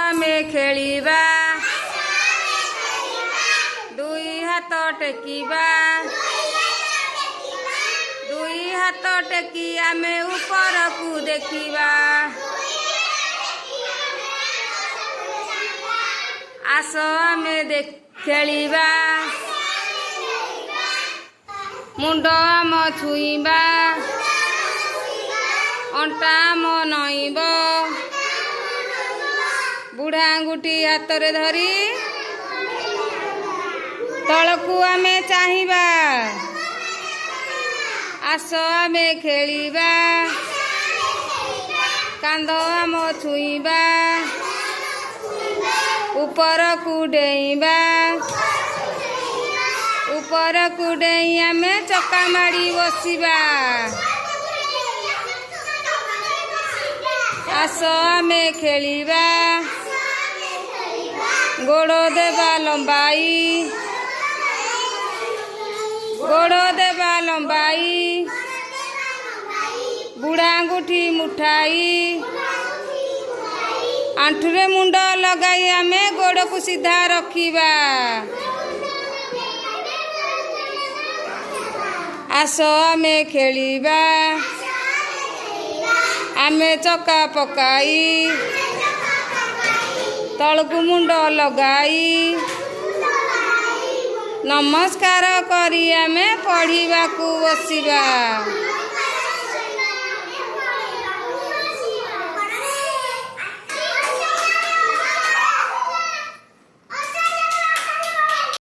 आमे खेलिबा दुई हाथ टेकिबा दुई हाथ टेकी आमे ऊपर को देखिबा आस आमे खेलिबा मुंड आम छुईबा अंटा आम नईब बुढ़ा आंगुठी हाथ रे धरी तलकू आमे चाहिबा आस आमे खेलिबा कांध आम छुईबा ऊपर को डेइबा ऊपर को डेई आमे चक्का मारी बसिबा आस आमे खेलिबा गोड़ देबा लंबाई गोड़ देबा लंबाई बुढ़ा आंगुठी मुठाई आंठुरे मुंड लगाई आमे गोड़ को सीधा रखिबा आस आमे खेलिबा आमे चक्का पकाई तलकू मुंड लगाई नमस्कार करी आमे पढ़िबा को बसिबा।